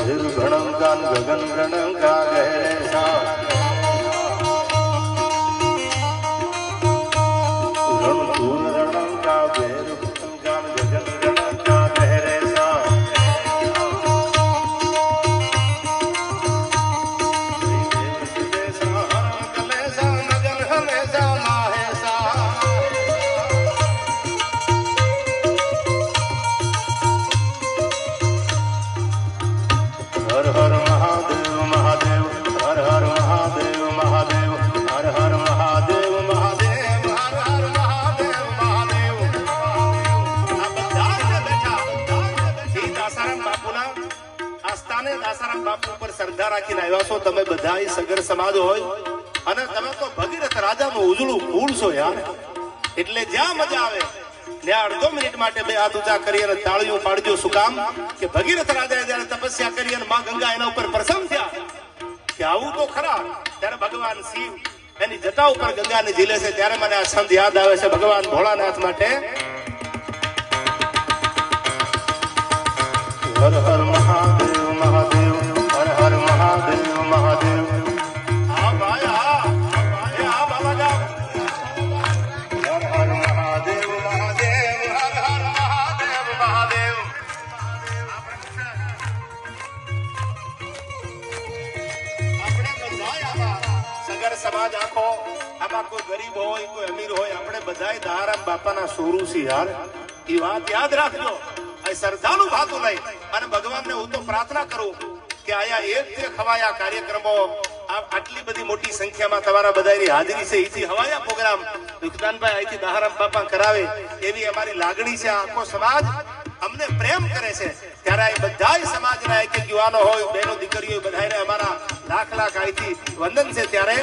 ભેર ગણંકાન ગગન ગણંકા ગહેરે સા રણધૂર રણંકા ભેર ગણંકાન ગગન ગણંકા ગહેરે સા હર હર મહાદેવ મહાદેવ હર હર મહાદેવ મહાદેવ હર હર મહાદેવ મહાદેવ હર હર મહાદેવ મહાદેવ આ બધા જે બેઠા એ દાસારામ બાપુના આસ્થાને દાસારામ બાપુ ઉપર શ્રદ્ધા રાખીને આવ્યા છો તમે બધા સગર સમાજ હોય અને તમે તો ભગીરથ રાજાનું ઉજળું ફૂલ છો યાર એટલે જ્યાં મજા આવે ત્યાં અડધો મિનિટ માટે બે હાથ ઊંચા કરી અને તાળીઓ પાડજો શું કામ કે ભગીરથ રાજાએ જયારે તપસ્યા કરી અને માં ગંગા એના ઉપર પ્રસન્ન થયા કે આવું તો ખરા ત્યારે ભગવાન શિવ એની જટા ઉપર ગંગાને ઝીલે છે ત્યારે મને આ છંદ યાદ આવે છે ભગવાન ભોળાનાથ માટે હર હર મહાદેવ મહાદેવ હર હર મહાદેવ મહાદેવ હા ભાઈ હા હા બાબા જાઓ હર હર મહાદેવ મહાદેવ હર હર મહાદેવ મહાદેવ આપણે બધાય આમાં સગર સમાજ આખો આમાં કોઈ ગરીબ હોય કોઈ અમીર હોય આપણે બધાય દારામ બાપાના સોરું છે યાર એ વાત યાદ રાખજો આ શ્રદ્ધાનું ભાતું નહીં અને ભગવાનને હું તો પ્રાર્થના કરું કે આયા એક જે ખવાયા કાર્યક્રમો આટલી બધી મોટી સંખ્યામાં તમારા બધાની હાજરી છે એથી હવાયા પ્રોગ્રામ દુખદાનભાઈ અહીંથી દારામ બાપા કરાવે એવી અમારી લાગણી છે આખો સમાજ અમને પ્રેમ કરે છે ત્યારે આ બધાય સમાજના એક યુવાનો હોય બહેનો દીકરીઓ બધાને અમારા લાખ લાખ અહીંથી વંદન છે ત્યારે